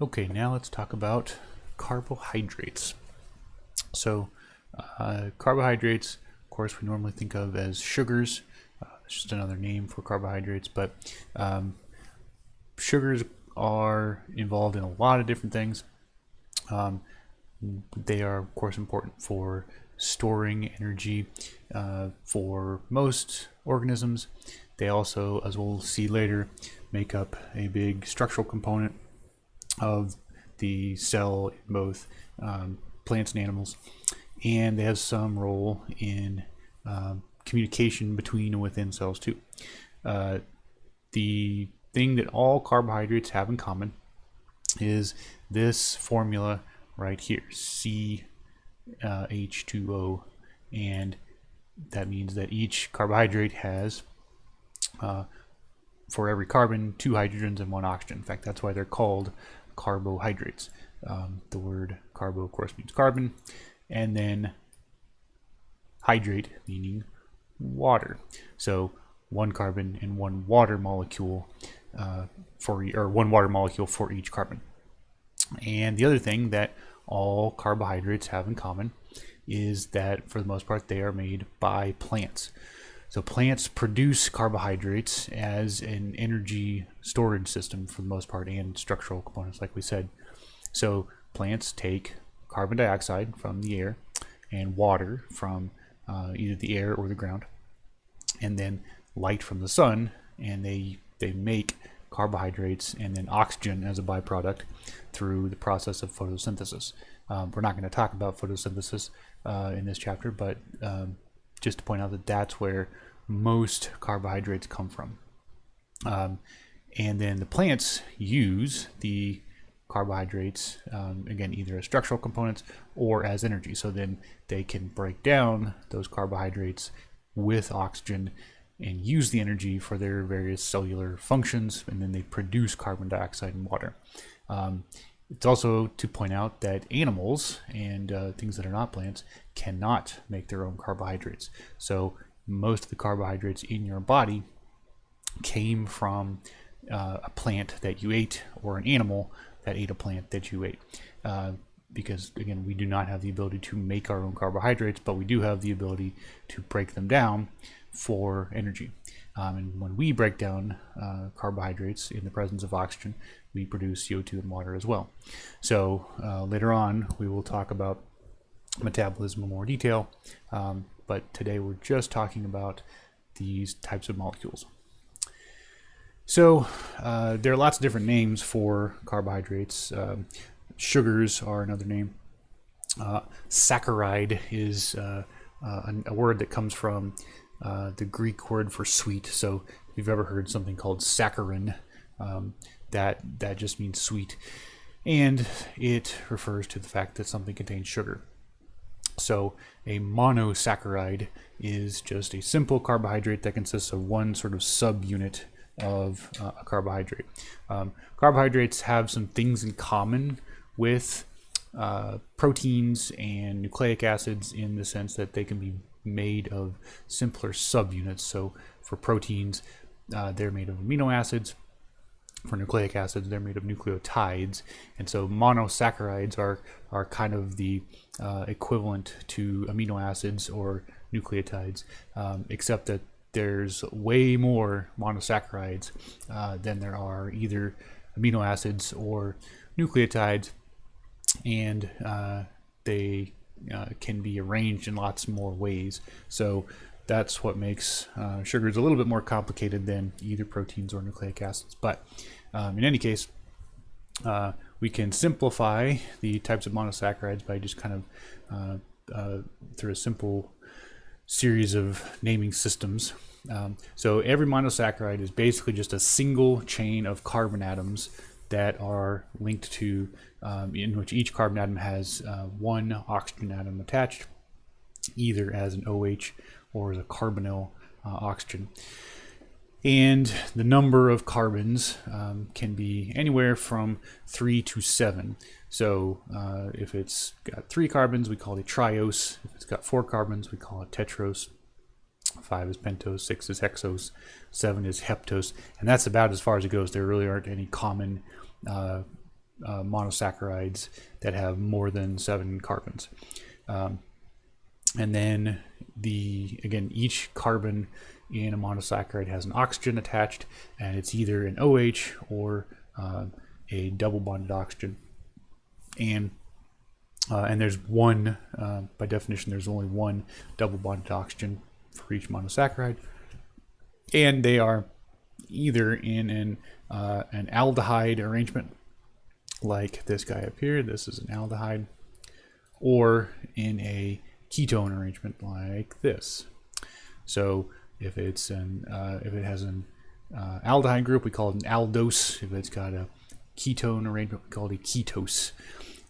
Okay, now let's talk about carbohydrates. So, carbohydrates, of course, we normally think of as sugars. It's just another name for carbohydrates, but sugars are involved in a lot of different things. They are, of course, important for storing energy for most organisms. They also, as we'll see later, make up a big structural component of the cell in both plants and animals, and they have some role in communication between and within cells too. The thing that all carbohydrates have in common is this formula right here, CH2O, and that means that each carbohydrate has for every carbon, 2 hydrogens and 1 oxygen. In fact, that's why they're called carbohydrates. The word carbo, of course, means carbon, and then hydrate meaning water. So 1 carbon and 1 water molecule for 1 water molecule for each carbon. And the other thing that all carbohydrates have in common is that, for the most part, they are made by plants. So plants produce carbohydrates as an energy storage system for the most part, and structural components, like we said. So plants take carbon dioxide from the air and water from either the air or the ground, and then light from the sun, and they make carbohydrates and then oxygen as a byproduct through the process of photosynthesis. We're not going to talk about photosynthesis in this chapter, but just to point out that that's where most carbohydrates come from. And then the plants use the carbohydrates, again, either as structural components or as energy. So then they can break down those carbohydrates with oxygen and use the energy for their various cellular functions, and then they produce carbon dioxide and water. It's also to point out that animals and things that are not plants cannot make their own carbohydrates. So most of the carbohydrates in your body came from a plant that you ate, or an animal that ate a plant that you ate. Because, again, we do not have the ability to make our own carbohydrates, but we do have the ability to break them down for energy. And when we break down carbohydrates in the presence of oxygen, we produce CO2 and water as well. So later on, we will talk about metabolism in more detail, but today we're just talking about these types of molecules. So there are lots of different names for carbohydrates. Sugars are another name. Saccharide is a word that comes from the Greek word for sweet. So if you've ever heard something called saccharin, that just means sweet, and it refers to the fact that something contains sugar. So a monosaccharide is just a simple carbohydrate that consists of one sort of subunit of a carbohydrate. Carbohydrates have some things in common with proteins and nucleic acids, in the sense that they can be made of simpler subunits. So for proteins, they're made of amino acids. For nucleic acids, they're made of nucleotides. And so monosaccharides are kind of the equivalent to amino acids or nucleotides, except that there's way more monosaccharides than there are either amino acids or nucleotides, and they can be arranged in lots more ways. So that's what makes sugars a little bit more complicated than either proteins or nucleic acids. But in any case, we can simplify the types of monosaccharides by just kind of through a simple series of naming systems. So every monosaccharide is basically just a single chain of carbon atoms that are linked to, in which each carbon atom has one oxygen atom attached, either as an OH or as a carbonyl oxygen. And the number of carbons can be anywhere from 3 to 7. So if it's got 3 carbons, we call it triose. If it's got 4 carbons, we call it tetrose. 5 is pentose, 6 is hexose, 7 is heptose, and that's about as far as it goes. There really aren't any common monosaccharides that have more than 7 carbons. And then again, each carbon in a monosaccharide has an oxygen attached, and it's either an OH or a double bonded oxygen. And there's one, by definition, there's only one double bonded oxygen for each monosaccharide, and they are either in an aldehyde arrangement, like this guy up here. This is an aldehyde, or in a ketone arrangement like this. So if it's if it has an aldehyde group, we call it an aldose. If it's got a ketone arrangement, we call it a ketose.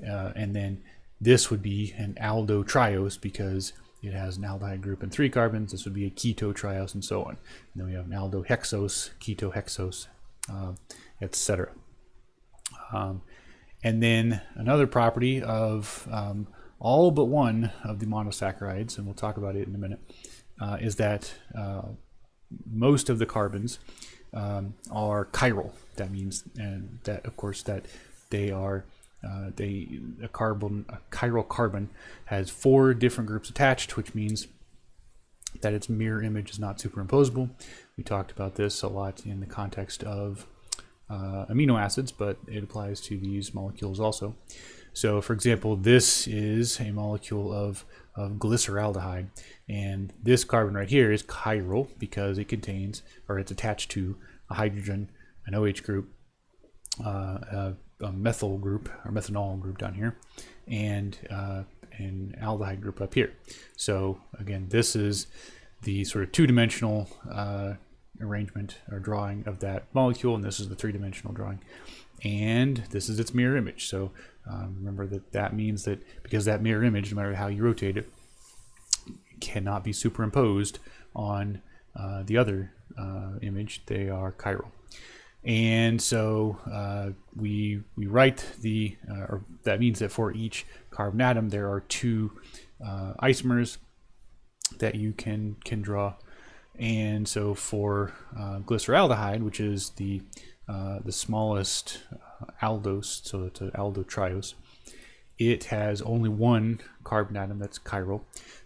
And then this would be an aldotriose because it has an aldehyde group and 3 carbons. This would be a ketotriose, and so on. And then we have an aldohexose, ketohexose, etc. And then another property of all but one of the monosaccharides, and we'll talk about it in a minute, is that most of the carbons are chiral. That means, and that of course that they are a chiral carbon has 4 different groups attached, which means that its mirror image is not superimposable. We talked about this a lot in the context of amino acids, but it applies to these molecules also. So for example, this is a molecule of glyceraldehyde, and this carbon right here is chiral because it contains, or it's attached to, a hydrogen, an OH group, a methyl group or methanol group down here, and an aldehyde group up here. So again, this is the sort of 2-dimensional arrangement or drawing of that molecule, and this is the 3-dimensional drawing, and this is its mirror image. So remember that means that because that mirror image, no matter how you rotate it, cannot be superimposed on the other image. They are chiral. And so we write or that means that for each carbon atom there are 2 isomers that you can draw. And so for glyceraldehyde, which is the smallest aldose, so it's an aldotriose, it has only 1 carbon atom that's chiral,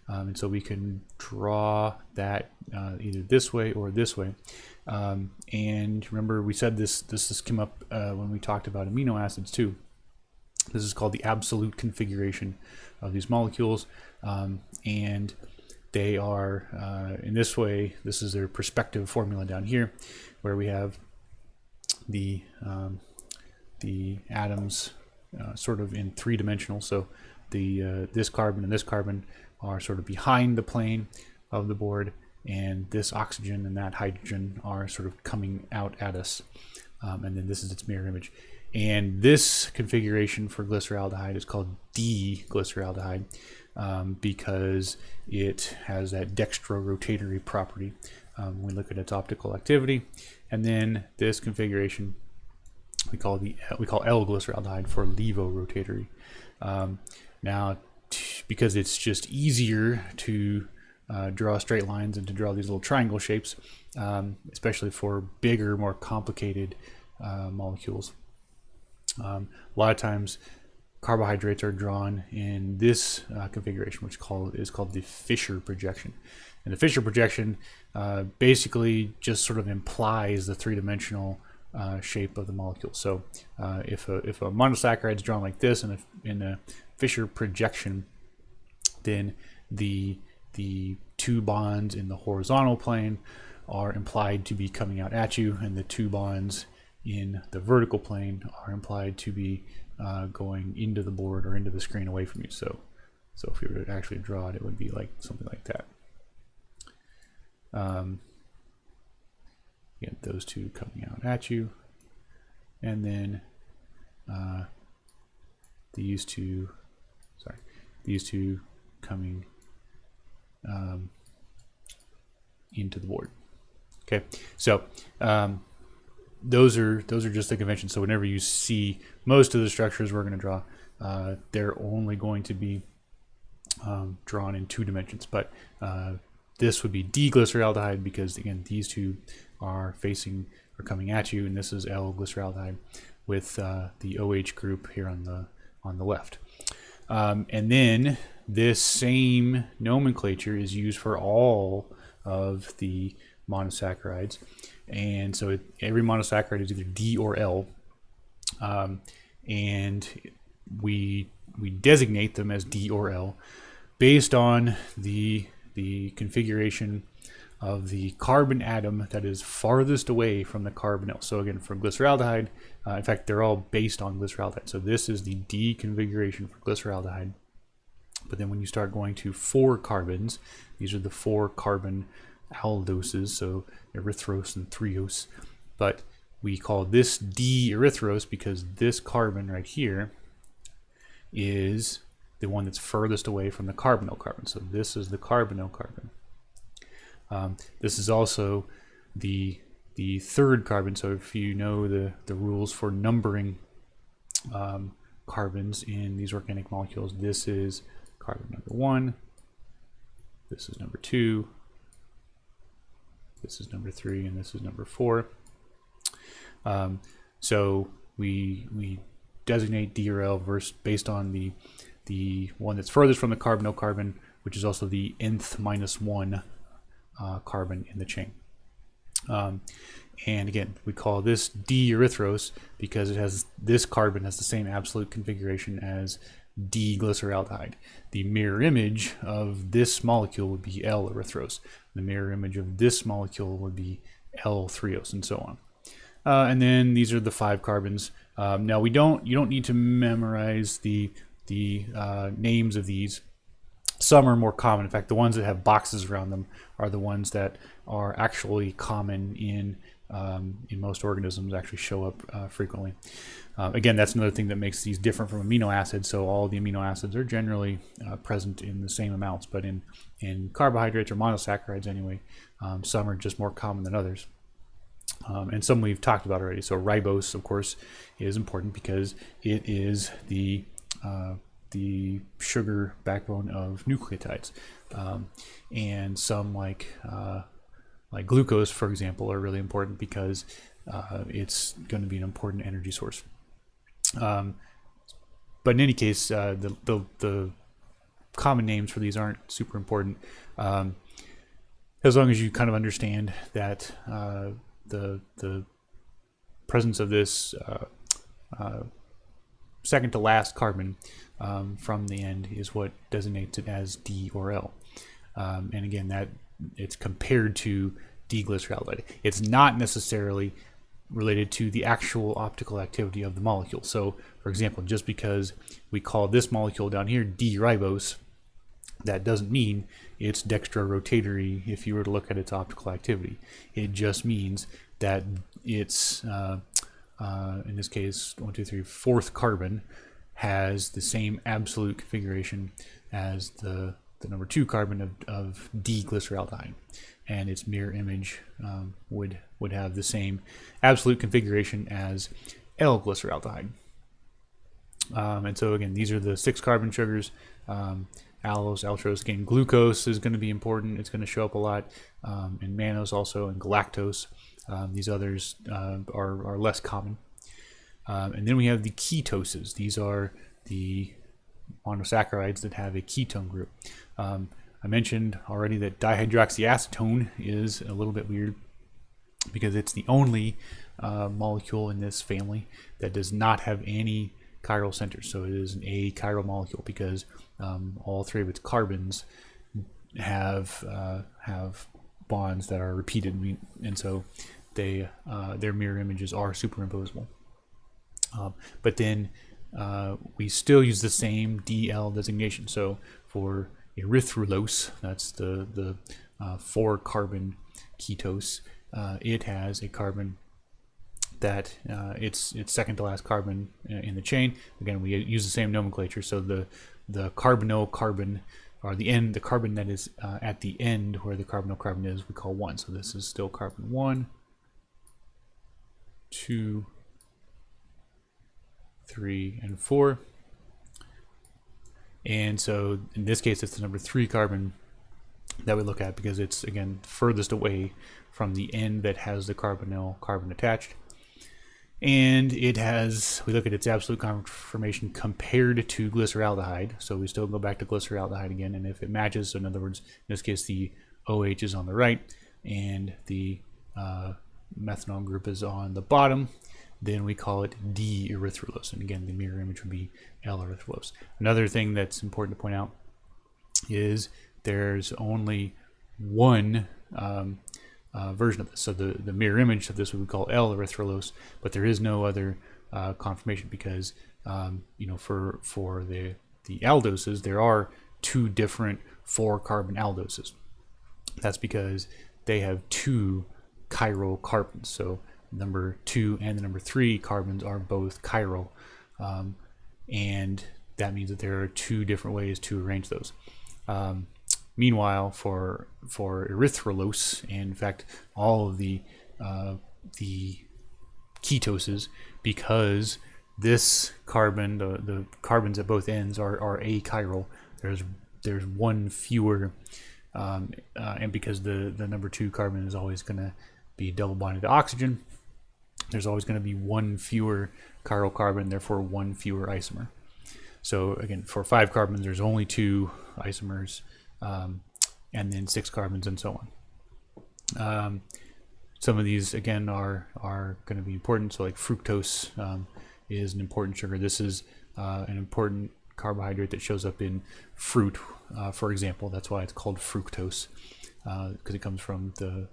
and so we can draw that either this way or this way. And remember, we said this came up when we talked about amino acids too. This is called the absolute configuration of these molecules, and they are in this way. This is their perspective formula down here, where we have the atoms sort of in 3-dimensional. So this carbon and this carbon are sort of behind the plane of the board, and this oxygen and that hydrogen are sort of coming out at us, and then this is its mirror image. And this configuration for glyceraldehyde is called D-glyceraldehyde because it has that dextrorotatory property when we look at its optical activity. And then this configuration we call L-glyceraldehyde for levorotatory. Now, because it's just easier to draw straight lines and to draw these little triangle shapes, especially for bigger, more complicated molecules. A lot of times carbohydrates are drawn in this configuration, which is called the Fischer projection. And the Fischer projection basically just sort of implies the 3-dimensional shape of the molecule. So if a monosaccharide is drawn like this in a Fischer projection, then the 2 bonds in the horizontal plane are implied to be coming out at you, and the 2 bonds in the vertical plane are implied to be going into the board or into the screen away from you. So if we were to actually draw it, it would be like something like that. Again, those 2 coming out at you, and then these two coming into the board. Okay, so those are just the conventions. So whenever you see most of the structures we're going to draw, they're only going to be drawn in 2 dimensions. But this would be D-glyceraldehyde because again these 2 are coming at you, and this is L-glyceraldehyde. with the OH group here on the left. And then this same nomenclature is used for all of the monosaccharides, and so every monosaccharide is either D or L, and we designate them as D or L based on the configuration of the carbon atom that is farthest away from the carbonyl. So again, for glyceraldehyde, in fact, they're all based on glyceraldehyde. So this is the D configuration for glyceraldehyde. But then when you start going to 4 carbons, these are the 4 carbon aldoses, so erythros and threose. But we call this D-erythros because this carbon right here is the one that's furthest away from the carbonyl carbon. So this is the carbonyl carbon. This is also the third carbon. So if you know the rules for numbering carbons in these organic molecules, this is carbon number 1, this is number 2, this is number 3, and this is number 4. So we designate D or L based on the one that's furthest from the carbonyl carbon, which is also the nth minus 1 carbon in the chain. And again, we call this D-erythros because this carbon has the same absolute configuration as D-glyceraldehyde. The mirror image of this molecule would be L-erythros. The mirror image of this molecule would be L-threose, and so on. And then these are the 5 carbons. Now you don't need to memorize the names of these. Some are more common. In fact, the ones that have boxes around them are the ones that are actually common in most organisms, actually show up frequently. Again, that's another thing that makes these different from amino acids. So all the amino acids are generally present in the same amounts, but in carbohydrates or monosaccharides anyway, some are just more common than others. And some we've talked about already. So ribose, of course, is important because it is the sugar backbone of nucleotides, and some like glucose, for example, are really important because it's going to be an important energy source. But in any case, the common names for these aren't super important, as long as you kind of understand that the presence of this second to last carbon from the end is what designates it as D or L. And again, that it's compared to D-glyceraldehyde. It's not necessarily related to the actual optical activity of the molecule. So, for example, just because we call this molecule down here D-ribose, that doesn't mean it's dextrorotatory if you were to look at its optical activity. It just means that it's, in this case, 1, 2, 3, 4th carbon has the same absolute configuration as the number 2 carbon of D-glyceraldehyde, and its mirror image would have the same absolute configuration as L-glyceraldehyde. And so again, these are the 6 carbon sugars. Allose, altrose. Again, glucose is going to be important. It's going to show up a lot, and mannose also, and galactose. These others are less common. And then we have the ketoses. These are the monosaccharides that have a ketone group. I mentioned already that dihydroxyacetone is a little bit weird because it's the only molecule in this family that does not have any chiral centers. So it is an achiral molecule because all 3 of its carbons have bonds that are repeated, and so their mirror images are superimposable. But then we still use the same DL designation. So for erythrulose, that's the 4 carbon ketose, it has a carbon that it's second to last carbon in the chain. Again, we use the same nomenclature. So the carbonyl carbon, or the carbon that is at the end where the carbonyl carbon is, we call 1. So this is still carbon 1, 2, 3, and 4. And so in this case, it's the number 3 carbon that we look at because it's, again, furthest away from the end that has the carbonyl carbon attached. And it has, we look at its absolute conformation compared to glyceraldehyde. So we still go back to glyceraldehyde again. And if it matches, so in other words, in this case, the OH is on the right and the methanol group is on the bottom, then we call it D-erythrulose. And again, the mirror image would be L-erythrulose. Another thing that's important to point out is there's only one version of this. So the mirror image of this we would call L-erythrulose, but there is no other conformation because for the aldoses there are two different 4-carbon aldoses. That's because they have 2 chiral carbons. So number 2 and the number 3 carbons are both chiral, and that means that there are 2 different ways to arrange those. Meanwhile, for erythrulose, and in fact all of the ketoses, because this carbon, the carbons at both ends are achiral, there's one fewer, and because the number 2 carbon is always going to be double bonded to oxygen, there's always going to be one fewer chiral carbon, therefore one fewer isomer. So again, for 5 carbons, there's only 2 isomers, and then 6 carbons, and so on. Some of these again are going to be important. So like fructose is an important sugar. This is an important carbohydrate that shows up in fruit, for example. That's why it's called fructose, because it comes from the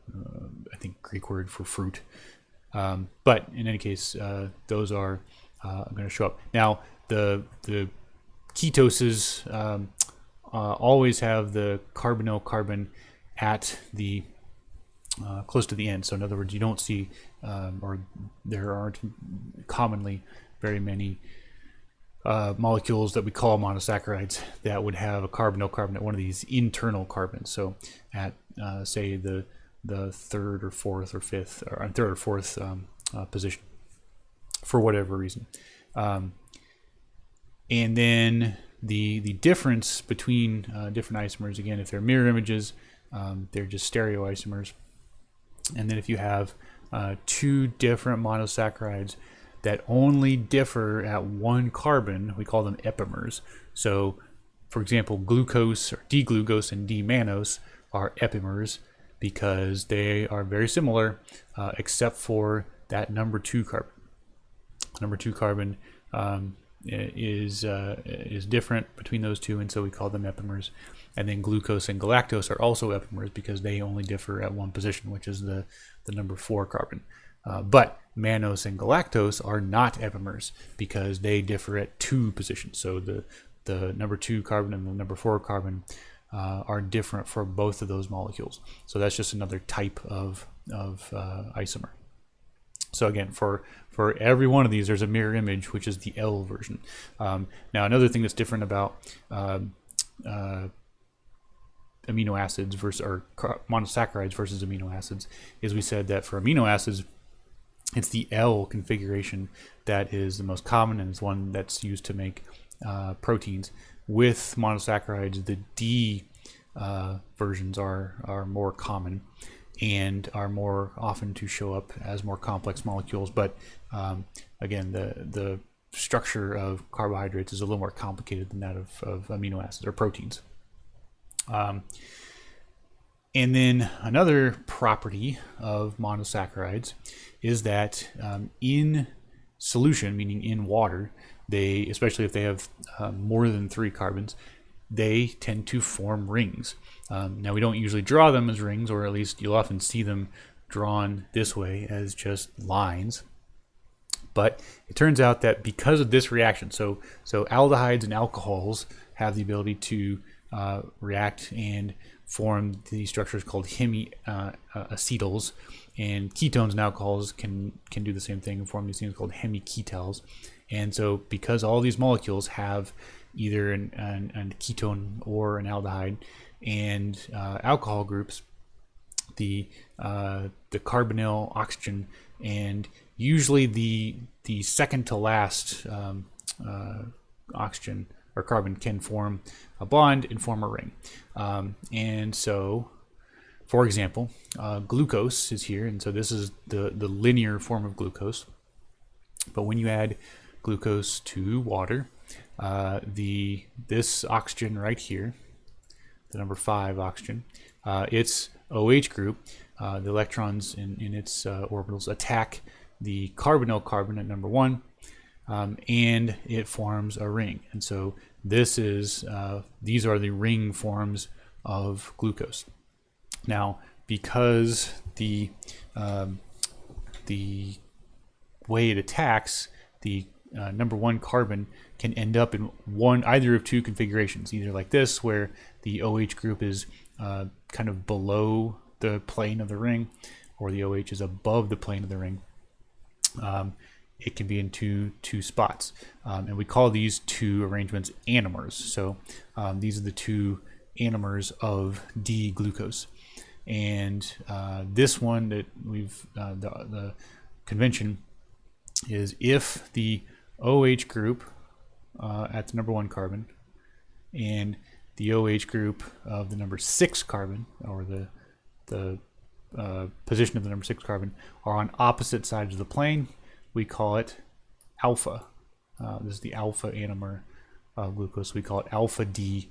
I think Greek word for fruit. But in any case, those are going to show up. Now the ketoses always have the carbonyl carbon at the close to the end. So in other words, you don't see, or there aren't commonly very many molecules that we call monosaccharides that would have a carbonyl carbon at one of these internal carbons. So at say the 3rd or 4th or 5th or 3rd or 4th position for whatever reason. And then the difference between different isomers, again, if they're mirror images, they're just stereoisomers. And then if you have 2 different monosaccharides that only differ at 1 carbon, we call them epimers. So for example, glucose or D-glucose and D-mannose are epimers because they are very similar, except for that number 2 carbon. Number 2 carbon is different between those two, and so we call them epimers. And then glucose and galactose are also epimers because they only differ at 1 position, which is the number 4 carbon. But mannose and galactose are not epimers because they differ at 2 positions. So the number 2 carbon and the number 4 carbon are different for both of those molecules. So that's just another type of isomer. So again, for every one of these, there's a mirror image, which is the L version. Now, another thing that's different about amino acids versus, or monosaccharides versus amino acids, is we said that for amino acids, it's the L configuration that is the most common and is one that's used to make proteins. With monosaccharides, the D versions are more common and are more often to show up as more complex molecules. But again, the structure of carbohydrates is a little more complicated than that of amino acids or proteins. And then another property of monosaccharides is that in solution, meaning in water, they, especially if they have more than 3 carbons, they tend to form rings. Now, we don't usually draw them as rings, or at least you'll often see them drawn this way as just lines. But it turns out that because of this reaction, so aldehydes and alcohols have the ability to react and form these structures called hemiacetals, and ketones and alcohols can do the same thing and form these things called hemiketals. And so because all these molecules have either a ketone or an aldehyde and alcohol groups, the carbonyl, oxygen, and usually the second to last oxygen or carbon can form a bond and form a ring. And so, for example, glucose is here, and so this is the linear form of glucose. But when you add glucose to water, this oxygen right here, the number 5 oxygen, its OH group, the electrons in its orbitals attack the carbonyl carbon at number 1, and it forms a ring. And so these are the ring forms of glucose. Now, because the way it attacks, the number 1 carbon can end up in either of 2 configurations, either like this, where the OH group is kind of below the plane of the ring, or the OH is above the plane of the ring. It can be in two spots, and we call these 2 arrangements anomers. So these are the 2 anomers of D-glucose. And this one that the convention is if the OH group at the number 1 carbon and the OH group of the number 6 carbon, or the position of the number 6 carbon, are on opposite sides of the plane, we call it alpha. This is the alpha anomer of glucose. We call it alpha D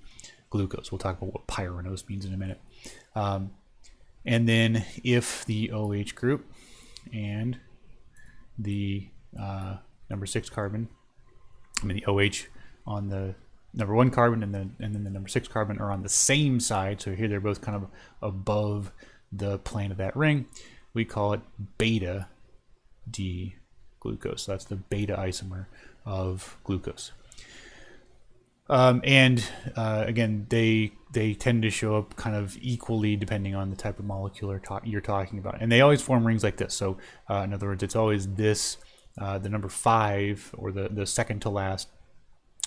glucose. We'll talk about what pyranose means in a minute. And then if the OH group and the number 6 carbon, the OH on the number 1 carbon and then the number 6 carbon are on the same side, so here they're both kind of above the plane of that ring, we call it beta D glucose. So that's the beta isomer of glucose. Again, they tend to show up kind of equally depending on the type of molecule you're talking about, and they always form rings like this. So in other words, it's always this the number 5, or the second to last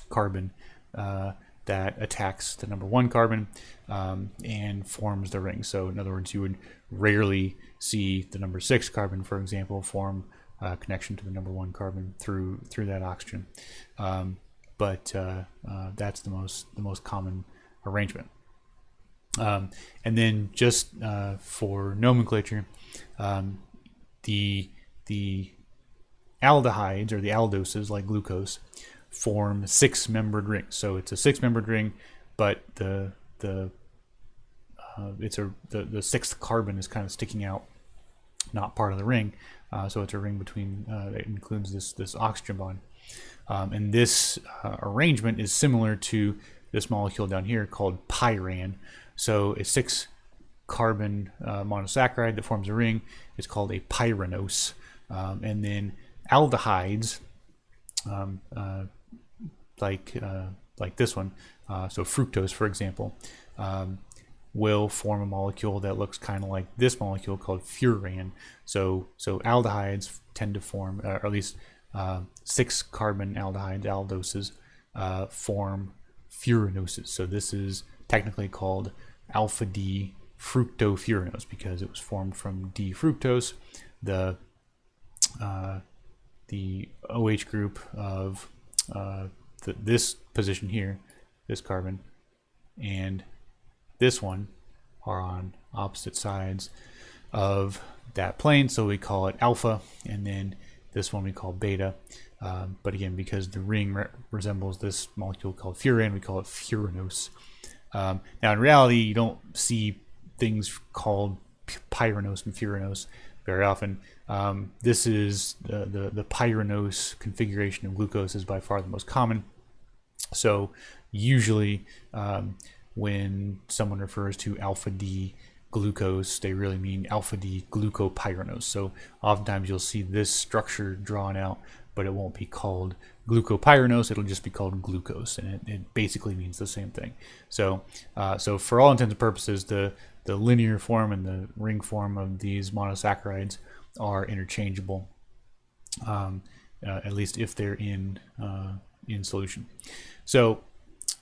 carbon that attacks the number 1 carbon and forms the ring. So in other words, you would rarely see the number 6 carbon, for example, form a connection to the number 1 carbon through that oxygen. But that's the most common arrangement. And then just for nomenclature, the aldehydes, or the aldoses like glucose, form 6-membered rings. So it's a 6-membered ring, but the 6th carbon is kind of sticking out, not part of the ring. So it's a ring between that includes this oxygen bond. And this arrangement is similar to this molecule down here called pyran. So a 6-carbon monosaccharide that forms a ring is called a pyranose. And then aldehydes, like this one, so fructose, for example, will form a molecule that looks kind of like this molecule called furan. So aldehydes tend to form, or at least 6-carbon aldehydes, aldoses, form furanoses. So this is technically called alpha D fructofuranose because it was formed from D fructose. The OH group of this position here, this carbon, and this one are on opposite sides of that plane, so we call it alpha, and then this one we call beta. But again, because the ring resembles this molecule called furan, we call it furanose. Now in reality, you don't see things called pyranose and furanose very often. This is the pyranose configuration of glucose is by far the most common. So usually when someone refers to alpha D glucose, they really mean alpha D glucopyranose. So oftentimes you'll see this structure drawn out, but it won't be called glucopyranose. It'll just be called glucose, and it basically means the same thing. So so for all intents and purposes, the linear form and the ring form of these monosaccharides are interchangeable, at least if they're in solution. So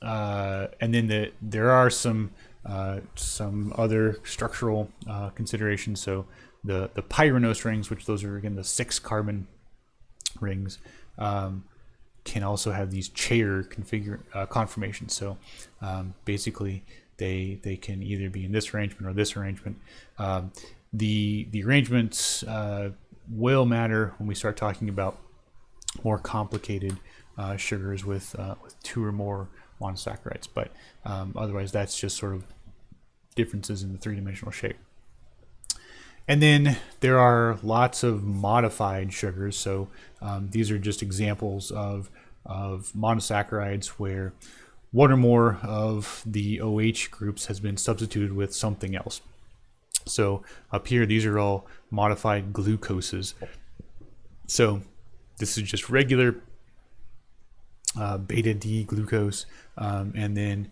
and then there are some other structural considerations. So the pyranose rings, which those are again the 6-carbon rings, can also have these chair conformations. So basically they can either be in this arrangement or this arrangement. The arrangements will matter when we start talking about more complicated sugars with 2 or more monosaccharides. But otherwise, that's just sort of differences in the three-dimensional shape. And then there are lots of modified sugars. So these are just examples of monosaccharides where one or more of the OH groups has been substituted with something else. So up here, these are all modified glucoses. So this is just regular beta D glucose, and then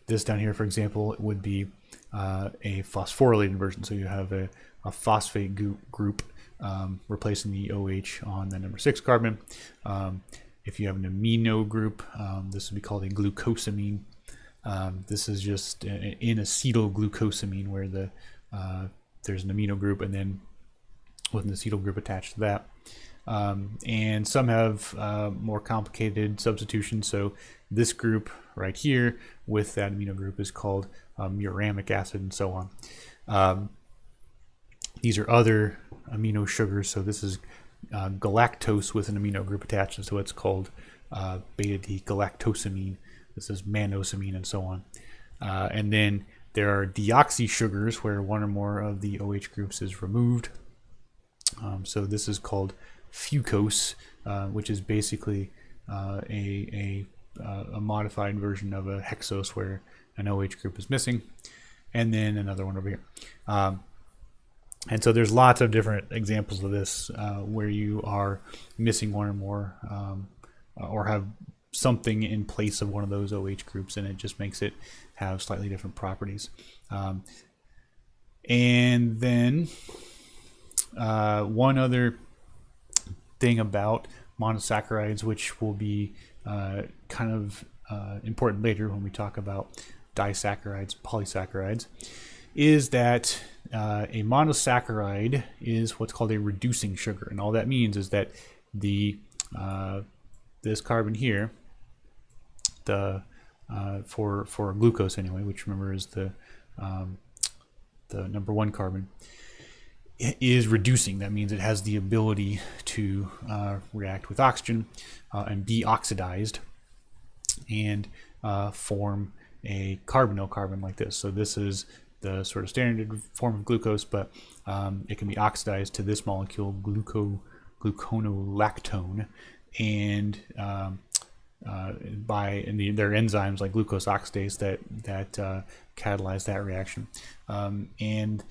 this down here, for example, it would be a phosphorylated version. So you have a phosphate group replacing the OH on the number 6 carbon. If you have an amino group, this would be called a glucosamine. This is just an acetyl glucosamine, where there's an amino group and then with an acetyl group attached to that. And some have more complicated substitutions. So this group right here with that amino group is called uramic acid, and so on. These are other amino sugars. So this is galactose with an amino group attached, and so it's called beta D galactosamine. This is manosamine, and so on. And then there are deoxy sugars where one or more of the OH groups is removed. So this is called fucose, which is basically a modified version of a hexose where an OH group is missing, and then another one over here. And so there's lots of different examples of this where you are missing one or more, or have something in place of one of those OH groups, and it just makes it have slightly different properties. And then one other thing about monosaccharides, which will be kind of important later when we talk about disaccharides, polysaccharides, is that a monosaccharide is what's called a reducing sugar, and all that means is that the this carbon here, for glucose anyway, which remember is the number 1 carbon, is reducing. That means it has the ability to react with oxygen and be oxidized and form a carbonyl carbon like this. So this is the sort of standard form of glucose, but it can be oxidized to this molecule, gluconolactone, and there are enzymes like glucose oxidase that catalyze that reaction. And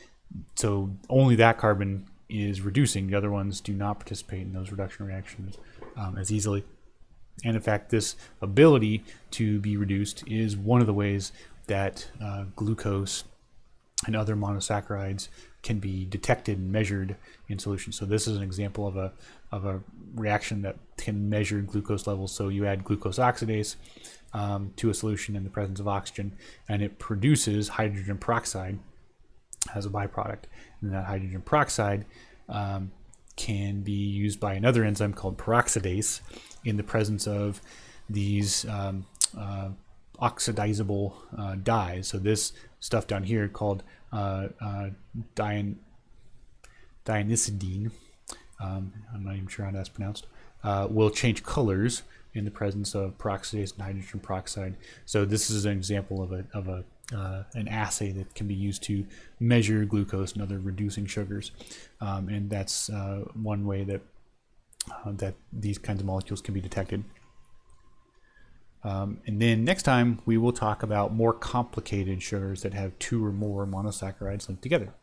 so only that carbon is reducing. The other ones do not participate in those reduction reactions as easily. And in fact, this ability to be reduced is one of the ways that glucose and other monosaccharides can be detected and measured in solution. So this is an example of a reaction that can measure glucose levels. So you add glucose oxidase to a solution in the presence of oxygen, and it produces hydrogen peroxide as a byproduct. And that hydrogen peroxide can be used by another enzyme called peroxidase in the presence of these oxidizable dyes. So this stuff down here called dianisidine, I'm not even sure how that's pronounced, will change colors in the presence of peroxidase and hydrogen peroxide. So this is an example of an assay that can be used to measure glucose and other reducing sugars, and that's one way that these kinds of molecules can be detected. And then next time we will talk about more complicated sugars that have 2 or more monosaccharides linked together.